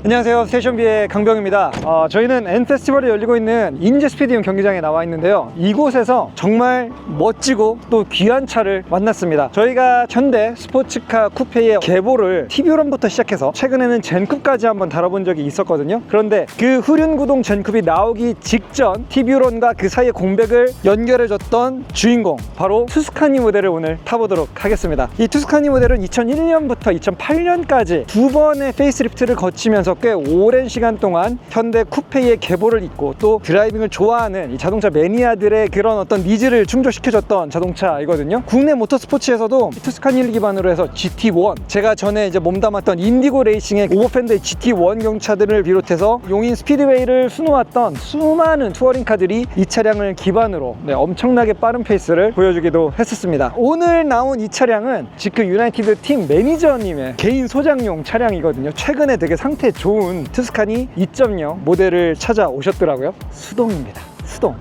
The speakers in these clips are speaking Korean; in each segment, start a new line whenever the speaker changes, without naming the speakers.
안녕하세요, 스테이션비의 강병입니다. 저희는 N페스티벌이 열리고 있는 인제스피디움 경기장에 나와 있는데요, 이곳에서 정말 멋지고 또 귀한 차를 만났습니다. 저희가 현대 스포츠카 쿠페의 계보를 TV론부터 시작해서 최근에는 젠쿱까지 한번 다뤄본 적이 있었거든요. 그런데 그 후륜구동 젠쿱이 나오기 직전 TV론과 그 사이의 공백을 연결해줬던 주인공, 바로 투스카니 모델을 오늘 타보도록 하겠습니다. 이 투스카니 모델은 2001년부터 2008년까지 두 번의 페이스리프트를 거치면서 꽤 오랜 시간 동안 현대 쿠페의 계보를 잇고 또 드라이빙을 좋아하는 이 자동차 매니아들의 그런 어떤 니즈를 충족시켜줬던 자동차이거든요. 국내 모터스포츠에서도 투스카니를 기반으로 해서 GT1, 제가 전에 이제 몸담았던 인디고 레이싱의 오버팬더의 GT1 경차들을 비롯해서 용인 스피드웨이를 수놓았던 수많은 투어링카들이 이 차량을 기반으로 엄청나게 빠른 페이스를 보여주기도 했었습니다. 오늘 나온 이 차량은 지크 유나이티드 팀 매니저님의 개인 소장용 차량이거든요. 최근에 되게 상태 좋은 투스카니 2.0 모델을 찾아오셨더라고요. 수동입니다. 수동.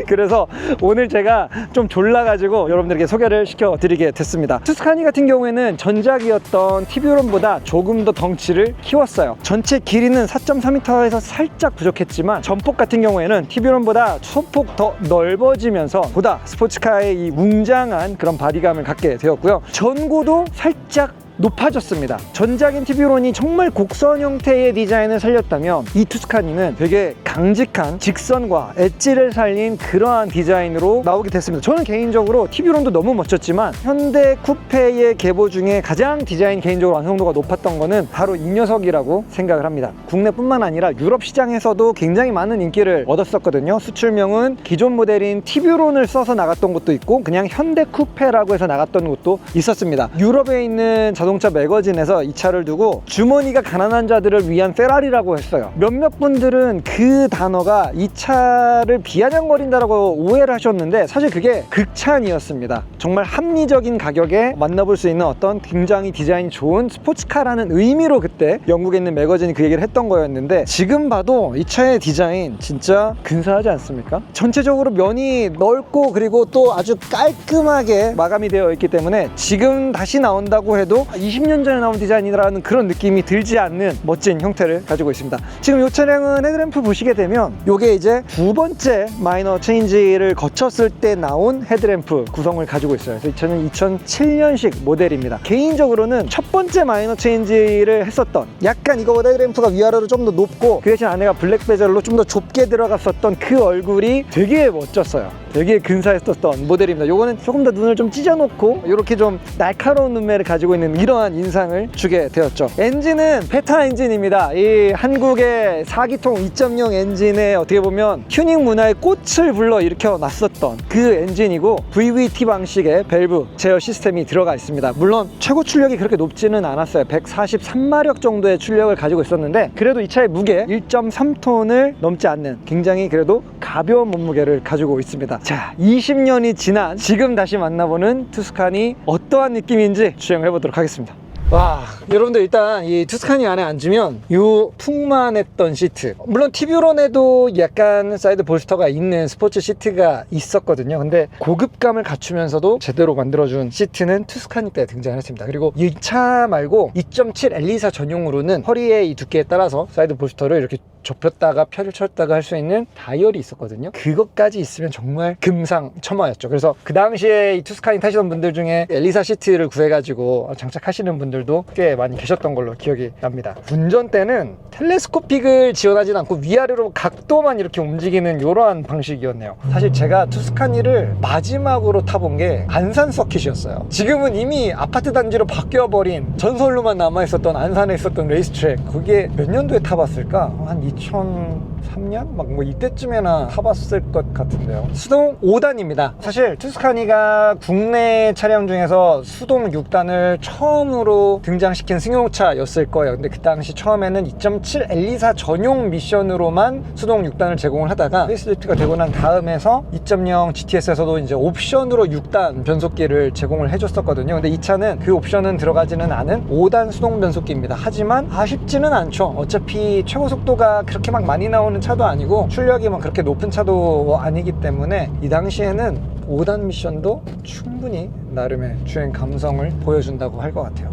그래서 오늘 제가 좀 졸라가지고 여러분들에게 소개를 시켜드리게 됐습니다. 투스카니 같은 경우에는 전작이었던 티뷰론보다 조금 더 덩치를 키웠어요. 전체 길이는 4.4m에서 살짝 부족했지만 전폭 같은 경우에는 티뷰론보다 소폭 더 넓어지면서 보다 스포츠카의 이 웅장한 그런 바디감을 갖게 되었고요. 전고도 살짝 높아졌습니다. 전작인 티뷰론이 정말 곡선 형태의 디자인을 살렸다면 이 투스카니는 되게 강직한 직선과 엣지를 살린 그러한 디자인으로 나오게 됐습니다. 저는 개인적으로 티뷰론도 너무 멋졌지만 현대 쿠페의 계보 중에 가장 디자인 개인적으로 완성도가 높았던 거는 바로 이 녀석이라고 생각을 합니다. 국내뿐만 아니라 유럽 시장에서도 굉장히 많은 인기를 얻었었거든요. 수출명은 기존 모델인 티뷰론을 써서 나갔던 것도 있고 그냥 현대 쿠페라고 해서 나갔던 것도 있었습니다. 유럽에 있는 자동차 매거진에서 이 차를 두고 주머니가 가난한 자들을 위한 페라리라고 했어요. 몇몇 분들은 그 단어가 이 차를 비아냥거린다라고 오해를 하셨는데 사실 그게 극찬이었습니다. 정말 합리적인 가격에 만나볼 수 있는 어떤 굉장히 디자인이 좋은 스포츠카라는 의미로 그때 영국에 있는 매거진이 그 얘기를 했던 거였는데, 지금 봐도 이 차의 디자인 진짜 근사하지 않습니까? 전체적으로 면이 넓고 그리고 또 아주 깔끔하게 마감이 되어 있기 때문에 지금 다시 나온다고 해도 20년 전에 나온 디자인이라는 그런 느낌이 들지 않는 멋진 형태를 가지고 있습니다. 지금 이 차량은 헤드램프 보시게 되면 이게 이제 두 번째 마이너 체인지를 거쳤을 때 나온 헤드램프 구성을 가지고 있어요. 그래서 이 차는 2007년식 모델입니다. 개인적으로는 첫 번째 마이너 체인지를 했었던, 약간 이거보다 헤드램프가 위아래로 좀 더 높고 그 대신 안에가 블랙 베젤로 좀 더 좁게 들어갔었던 그 얼굴이 되게 멋졌어요. 되게 근사했었던 모델입니다. 요거는 조금 더 눈을 좀 찢어놓고 이렇게 좀 날카로운 눈매를 가지고 있는 이러한 인상을 주게 되었죠. 엔진은 페타 엔진입니다. 이 한국의 4기통 2.0 엔진에 어떻게 보면 튜닝 문화의 꽃을 불러 일으켜 놨었던 그 엔진이고, VVT 방식의 밸브 제어 시스템이 들어가 있습니다. 물론 최고 출력이 그렇게 높지는 않았어요. 143마력 정도의 출력을 가지고 있었는데 그래도 이 차의 무게 1.3톤을 넘지 않는 굉장히 그래도 가벼운 몸무게를 가지고 있습니다. 자, 20년이 지난 지금 다시 만나보는 투스카니 어떠한 느낌인지 주행을 해보도록 하겠습니다. 와, 여러분들 일단 이 투스카니 안에 앉으면 이 풍만했던 시트, 물론 티뷰론에도 약간 사이드 볼스터가 있는 스포츠 시트가 있었거든요. 근데 고급감을 갖추면서도 제대로 만들어준 시트는 투스카니 때 등장했습니다. 그리고 이 차 말고 2.7 엘리사 전용으로는 허리의 이 두께에 따라서 사이드 볼스터를 이렇게 좁혔다가 펼쳤다가 할 수 있는 다이얼이 있었거든요. 그것까지 있으면 정말 금상첨화였죠. 그래서 그 당시에 이 투스카니 타시던 분들 중에 엘리사 시트를 구해가지고 장착하시는 분들도 꽤 많이 계셨던 걸로 기억이 납니다. 운전대는 텔레스코픽을 지원하진 않고 위아래로 각도만 이렇게 움직이는 이러한 방식이었네요. 사실 제가 투스카니를 마지막으로 타본 게 안산 서킷이었어요. 지금은 이미 아파트 단지로 바뀌어버린 전설로만 남아있었던 안산에 있었던 레이스트랙, 그게 몇 년도에 타봤을까? 한 2003년? 막 뭐 이때쯤에나 타봤을 것 같은데요. 수동 5단입니다. 사실 투스카니가 국내 차량 중에서 수동 6단을 처음으로 등장시킨 승용차였을 거예요. 근데 그 당시 처음에는 2.7 엘리사 전용 미션으로만 수동 6단을 제공을 하다가 페이스리프트가 되고 난 다음에서 2.0 GTS에서도 이제 옵션으로 6단 변속기를 제공을 해줬었거든요. 근데 이 차는 그 옵션은 들어가지는 않은 5단 수동 변속기입니다. 하지만 아쉽지는 않죠. 어차피 최고 속도가 그렇게 막 많이 나오는 차도 아니고 출력이 막 그렇게 높은 차도 아니기 때문에 이 당시에는 5단 미션도 충분히 나름의 주행 감성을 보여준다고 할 것 같아요.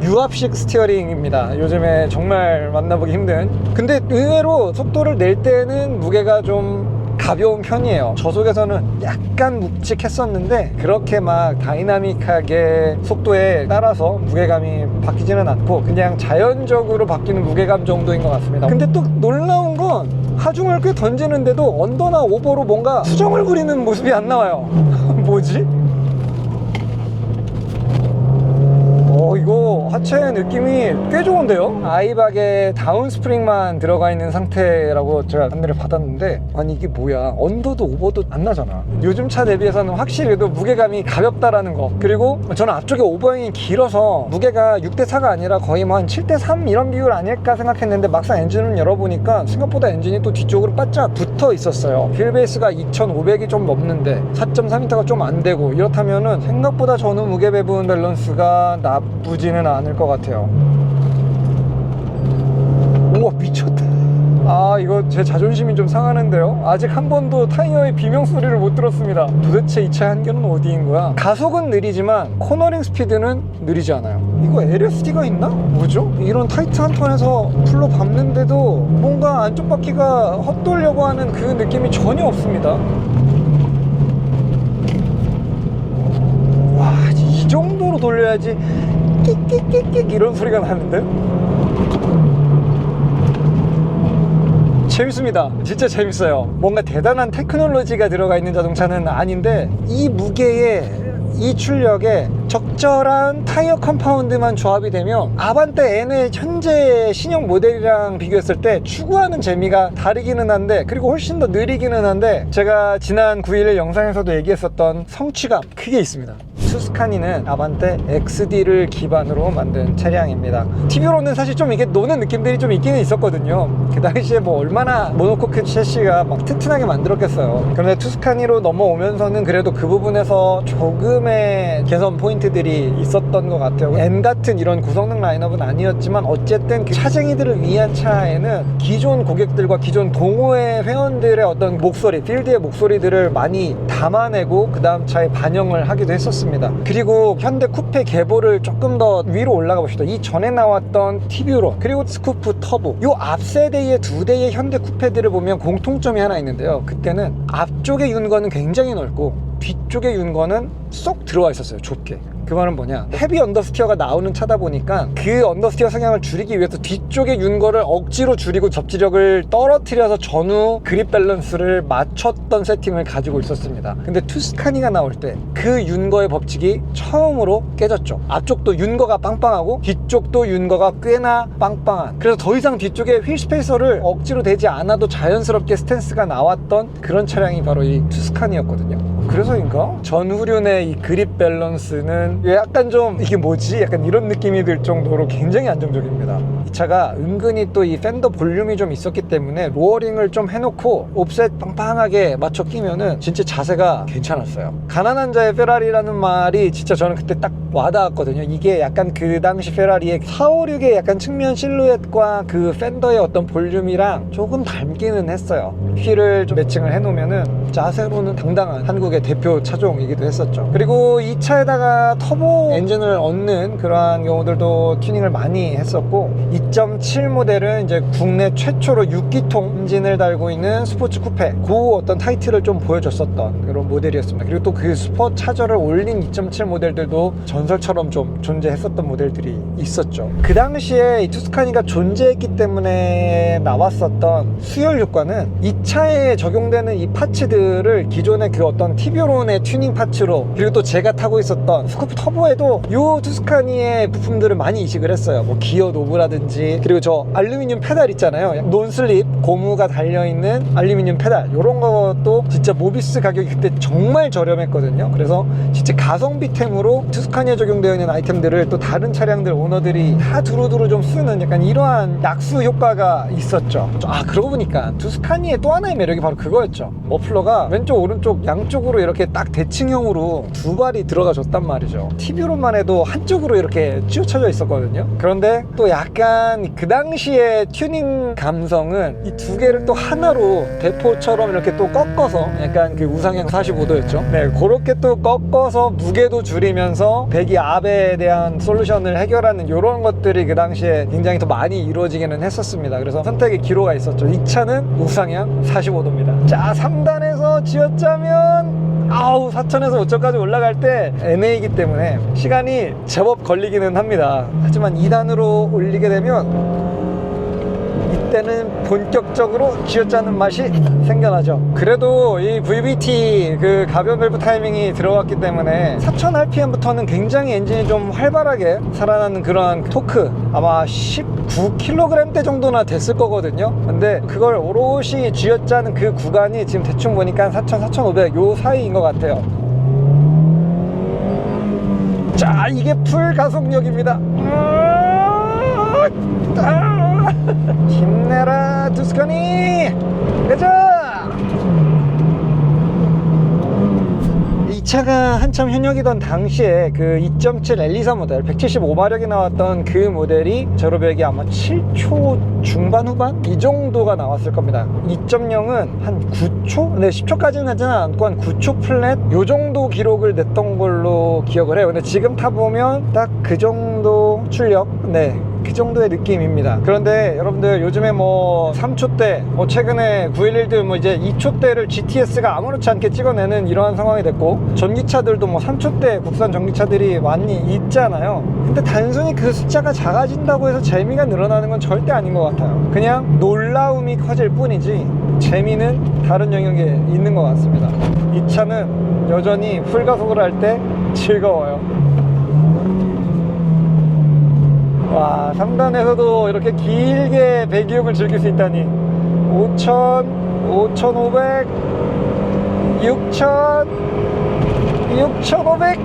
유압식 스티어링입니다. 요즘에 정말 만나보기 힘든. 근데 의외로 속도를 낼 때는 무게가 좀 가벼운 편이에요. 저속에서는 약간 묵직했었는데 그렇게 막 다이나믹하게 속도에 따라서 무게감이 바뀌지는 않고 그냥 자연적으로 바뀌는 무게감 정도인 것 같습니다. 근데 또 놀라운 건 하중을 꽤 던지는데도 언더나 오버로 뭔가 수정을 부리는 모습이 안 나와요. 뭐지? 이거 하체 느낌이 꽤 좋은데요? 아이박에 다운 스프링만 들어가 있는 상태라고 제가 안내를 받았는데, 아니 이게 뭐야, 언더도 오버도 안 나잖아. 요즘 차 대비해서는 확실히 또 무게감이 가볍다라는 거. 그리고 저는 앞쪽에 오버행이 길어서 무게가 6대4가 아니라 거의 뭐 한 7대3 이런 비율 아닐까 생각했는데, 막상 엔진을 열어보니까 생각보다 엔진이 또 뒤쪽으로 바짝 붙어 있었어요. 휠베이스가 2500이 좀 넘는데 4.4m가 좀 안 되고, 이렇다면은 생각보다 전후 무게 배분 밸런스가 나쁘지는 않을 것 같아요. 우와, 미쳤다. 아, 이거 제 자존심이 좀 상하는데요. 아직 한 번도 타이어의 비명 소리를 못 들었습니다. 도대체 이 차의 한계는 어디인 거야? 가속은 느리지만 코너링 스피드는 느리지 않아요. 이거 LSD가 있나? 뭐죠? 이런 타이트한 턴에서 풀로 밟는데도 뭔가 안쪽 바퀴가 헛돌려고 하는 그 느낌이 전혀 없습니다. 와, 이 정도로 돌려야지 끽끽끽끽 이런 소리가 나는데? 재밌습니다. 진짜 재밌어요. 뭔가 대단한 테크놀로지가 들어가 있는 자동차는 아닌데, 이 무게에 이 출력에 적절한 타이어 컴파운드만 조합이 되면 아반떼 N의 현재 신형 모델이랑 비교했을 때 추구하는 재미가 다르기는 한데, 그리고 훨씬 더 느리기는 한데, 제가 지난 9일 영상에서도 얘기했었던 성취감, 크게 있습니다. 투스카니는 아반떼 XD를 기반으로 만든 차량입니다. TV로는 사실 좀 이게 노는 느낌들이 좀 있기는 있었거든요. 그 당시에 뭐 얼마나 모노코크 셰시가 막 튼튼하게 만들었겠어요. 그런데 투스카니로 넘어오면서는 그래도 그 부분에서 조금의 개선 포인트들이 있었던 것 같아요. N 같은 이런 고성능 라인업은 아니었지만, 어쨌든 그 차쟁이들을 위한 차에는 기존 고객들과 기존 동호회 회원들의 어떤 목소리, 필드의 목소리들을 많이 담아내고 그 다음 차에 반영을 하기도 했었습니다. 그리고 현대 쿠페 계보를 조금 더 위로 올라가 봅시다. 이 전에 나왔던 티뷰론 그리고 스쿠프 터보, 요 앞세대의 두 대의 현대 쿠페들을 보면 공통점이 하나 있는데요. 그때는 앞쪽의 윤곽은 굉장히 넓고 뒤쪽의 윤곽은 쏙 들어와 있었어요, 좁게. 그 말은 뭐냐, 헤비 언더스티어가 나오는 차다 보니까 그 언더스티어 성향을 줄이기 위해서 뒤쪽의 윤곽을 억지로 줄이고 접지력을 떨어뜨려서 전후 그립 밸런스를 맞췄던 세팅을 가지고 있었습니다. 근데 투스카니가 나올 때 그 윤곽의 법칙이 처음으로 깨졌죠. 앞쪽도 윤곽가 빵빵하고 뒤쪽도 윤곽가 꽤나 빵빵한, 그래서 더 이상 뒤쪽에 휠 스페이서를 억지로 대지 않아도 자연스럽게 스탠스가 나왔던 그런 차량이 바로 이 투스카니였거든요. 그래서인가? 전후륜의 이 그립 밸런스는 약간 좀 이게 뭐지? 약간 이런 느낌이 들 정도로 굉장히 안정적입니다. 이 차가 은근히 또 이 팬더 볼륨이 좀 있었기 때문에 로어링을 좀 해놓고 옵셋 빵빵하게 맞춰 끼면은 진짜 자세가 괜찮았어요. 가난한 자의 페라리라는 말이 진짜 저는 그때 딱 와닿았거든요. 이게 약간 그 당시 페라리의 456의 약간 측면 실루엣과 그 팬더의 어떤 볼륨이랑 조금 닮기는 했어요. 휠을 좀 매칭을 해놓으면은 자세로는 당당한 한국의 대표 차종이기도 했었죠. 그리고 이 차에다가 터보 엔진을 얻는 그러한 경우들도 튜닝을 많이 했었고, 2.7 모델은 이제 국내 최초로 6기통 엔진을 달고 있는 스포츠 쿠페, 그 어떤 타이틀을 좀 보여줬었던 그런 모델이었습니다. 그리고 또 그 슈퍼 차저를 올린 2.7 모델들도 전설처럼 좀 존재했었던 모델들이 있었죠. 그 당시에 이 투스카니가 존재했기 때문에 나왔었던 수열 효과는 이 차에 적용되는 이 파츠들을 기존의 그 어떤 티뷰론의 튜닝 파츠로, 그리고 또 제가 타고 있었던 스쿠프 터보에도 요 투스카니의 부품들을 많이 이식을 했어요. 뭐 기어 노브라든지, 그리고 저 알루미늄 페달 있잖아요. 논슬립 고무가 달려있는 알루미늄 페달, 요런 것도 진짜 모비스 가격이 그때 정말 저렴했거든요. 그래서 진짜 가성비템으로 투스카니에 적용되어 있는 아이템들을 또 다른 차량들 오너들이 다 두루두루 좀 쓰는 약간 이러한 약수 효과가 있었죠. 아, 그러고 보니까 투스카니의 또 하나의 매력이 바로 그거였죠. 머플러가 왼쪽 오른쪽 양쪽으로 안쪽으로 이렇게 딱 대칭형으로 두 발이 들어가줬단 말이죠. TV로만 해도 한쪽으로 이렇게 치우쳐져 있었거든요. 그런데 또 약간 그 당시에 튜닝 감성은 이 두 개를 또 하나로 대포처럼 이렇게 또 꺾어서, 약간 그 우상향 45도였죠. 네, 그렇게 또 꺾어서 무게도 줄이면서 배기 압에 대한 솔루션을 해결하는 이런 것들이 그 당시에 굉장히 더 많이 이루어지기는 했었습니다. 그래서 선택의 기로가 있었죠. 이 차는 우상향 45도입니다. 자, 3단에서 쥐어짜면 4천에서 5천까지 올라갈 때 NA이기 때문에 시간이 제법 걸리기는 합니다. 하지만 2단으로 올리게 되면 이때는 본격적으로 쥐어짜는 맛이 생겨나죠. 그래도 이 VVT 그 가변 밸브 타이밍이 들어갔기 때문에 4000rpm부터는 굉장히 엔진이 좀 활발하게 살아나는 그런 토크, 아마 19kg대 정도나 됐을 거거든요. 근데 그걸 오롯이 쥐어짜는 그 구간이 지금 대충 보니까 한 4000, 4500 요 사이인 것 같아요. 자, 이게 풀 가속력입니다. 힘내라 투스카니, 가자! 이 차가 한참 현역이던 당시에 그 2.7 엘리사 모델 175마력이 나왔던 그 모델이 제로백이 아마 7초 중반 후반? 이 정도가 나왔을 겁니다. 2.0은 한 9초? 네, 10초까지는 하지는 않고 한 9초 플랫? 요 정도 기록을 냈던 걸로 기억을 해요. 근데 지금 타보면 딱 그 정도 출력? 네, 그 정도의 느낌입니다. 그런데 여러분들 요즘에 뭐 3초대, 뭐 최근에 911들 뭐 이제 2초대를 GTS가 아무렇지 않게 찍어내는 이러한 상황이 됐고, 전기차들도 뭐 3초대 국산 전기차들이 많이 있잖아요. 근데 단순히 그 숫자가 작아진다고 해서 재미가 늘어나는 건 절대 아닌 것 같아요. 그냥 놀라움이 커질 뿐이지 재미는 다른 영역에 있는 것 같습니다. 이 차는 여전히 풀가속을 할 때 즐거워요. 와, 3단에서도 이렇게 길게 배기음을 즐길 수 있다니. 5000, 5500, 6000, 6500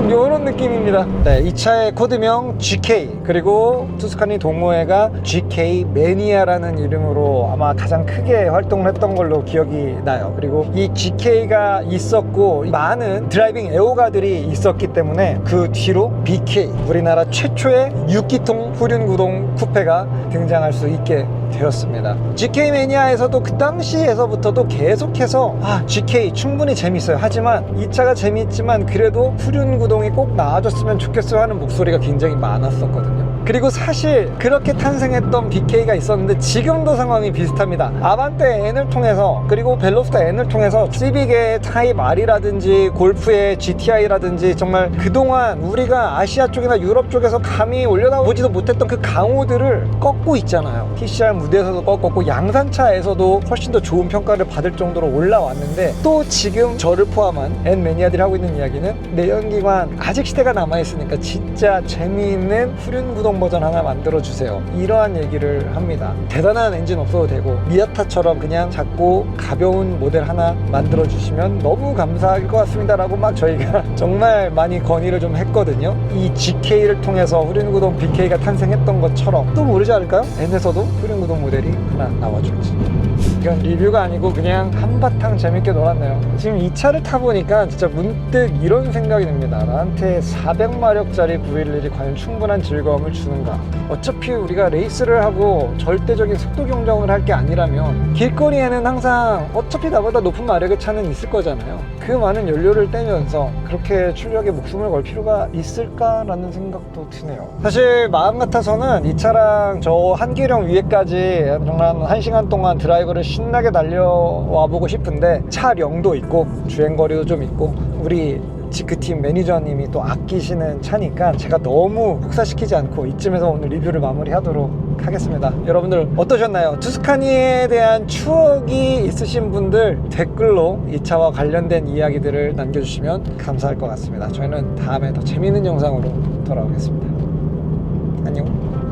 요런 느낌입니다. 네, 이 차의 코드명 GK, 그리고 투스카니 동호회가 GK 매니아라는 이름으로 아마 가장 크게 활동을 했던 걸로 기억이 나요. 그리고 이 GK가 있었고 많은 드라이빙 애호가들이 있었기 때문에 그 뒤로 BK, 우리나라 최초의 6기통 후륜구동 쿠페가 등장할 수 있게 되었습니다. GK 매니아에서도 그 당시에서부터도 계속해서 GK 충분히 재밌어요. 하지만 이 차가 재밌지만 그래도 후륜구동이 꼭 나와줬으면 좋겠어요 하는 목소리가 굉장히 많았었거든요. 그리고 사실 그렇게 탄생했던 BK가 있었는데 지금도 상황이 비슷합니다. 아반떼 N을 통해서, 그리고 벨로스터 N을 통해서 시빅의 타입 R이라든지 골프의 GTI라든지 정말 그동안 우리가 아시아 쪽이나 유럽 쪽에서 감히 올려다보지도 못했던 그 강호들을 꺾고 있잖아요. TCR 무대에서도 꺾었고 양산차에서도 훨씬 더 좋은 평가를 받을 정도로 올라왔는데, 또 지금 저를 포함한 N 매니아들이 하고 있는 이야기는 내연기관 아직 시대가 남아있으니까 진짜 재미있는 후륜구동 버전 하나 만들어주세요, 이러한 얘기를 합니다. 대단한 엔진 없어도 되고 미아타처럼 그냥 작고 가벼운 모델 하나 만들어주시면 너무 감사할 것 같습니다 라고 막 저희가 정말 많이 건의를 좀 했거든요. 이 GK를 통해서 후륜구동 BK가 탄생했던 것처럼 또 모르지 않을까요? N에서도 후륜구동 모델이 하나 나와줄지. 이건 리뷰가 아니고 그냥 한바탕 재밌게 놀았네요. 지금 이 차를 타보니까 진짜 문득 이런 생각이 듭니다. 나한테 400마력짜리 911이 과연 충분한 즐거움을 주는가? 어차피 우리가 레이스를 하고 절대적인 속도 경쟁을 할 게 아니라면 길거리에는 항상 어차피 나보다 높은 마력의 차는 있을 거잖아요. 그 많은 연료를 떼면서 그렇게 출력에 목숨을 걸 필요가 있을까라는 생각도 드네요. 사실 마음 같아서는 이 차랑 저 한기령 위에까지 정말 1시간 동안 드라이브를 신나게 달려와 보고 싶은데 차량도 있고 주행거리도 좀 있고 우리 지크팀 매니저님이 또 아끼시는 차니까 제가 너무 혹사시키지 않고 이쯤에서 오늘 리뷰를 마무리하도록 하겠습니다. 여러분들 어떠셨나요? 투스카니에 대한 추억이 있으신 분들 댓글로 이 차와 관련된 이야기들을 남겨주시면 감사할 것 같습니다. 저희는 다음에 더 재미있는 영상으로 돌아오겠습니다. 안녕.